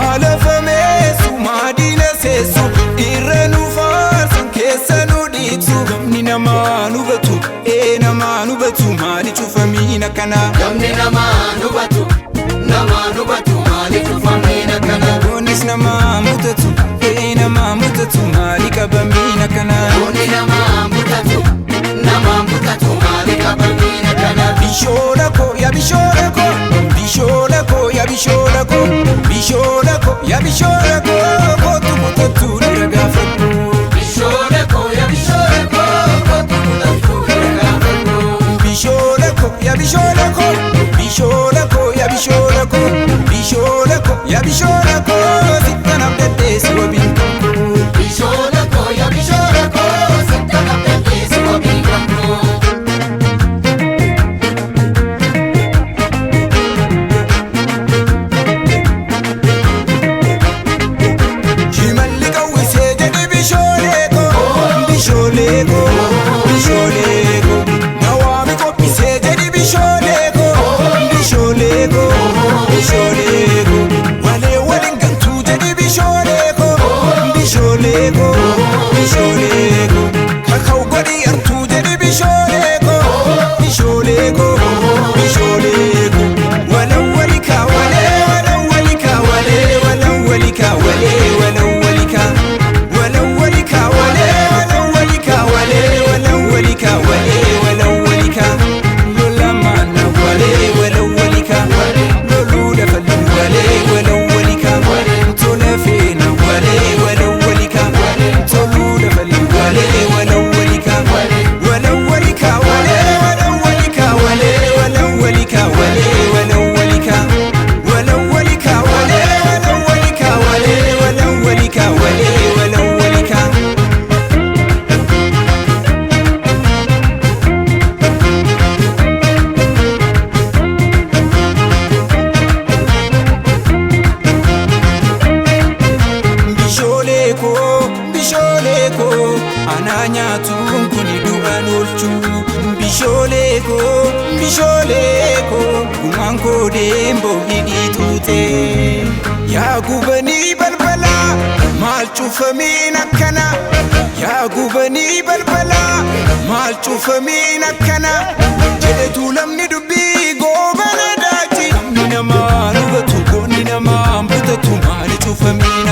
malafameessu maadina seessu irra nu faarsan keessa nu dhiibsu gamni namaa nu batu namaa nu batu maali cufamiina kana gamni namaa nu batu maali cufamiina kana goonis namaa mutatu namaa mutatu maali qabamiina kana goonni namaa mutatu maali qabamiina kana bishola ko ya bishola ko bishola ko ya bishola ko bishola ko ya bishola ko kotu mutatu diragafatu bishola ko ya bishola ko kotu mutatu diragafatu bishola ko ya bishola ko bishola ko ya bishola ko bishola ko ya bishola ko sitana bedesi wabintu bishola ko ya bishola ko sitana bedesi wabintu Ananyatuun kuni du'an oolchu bisholee koo gumaan koo deemboo hidhiituute yaa gubanii balbalaa maal cufamiin akkana yaa gubanii balbalaa maal cufamiin akkana jedhetu lamni dubbii goobana daati gamni namaa nu batu goonni namaa butatu maali cufamiin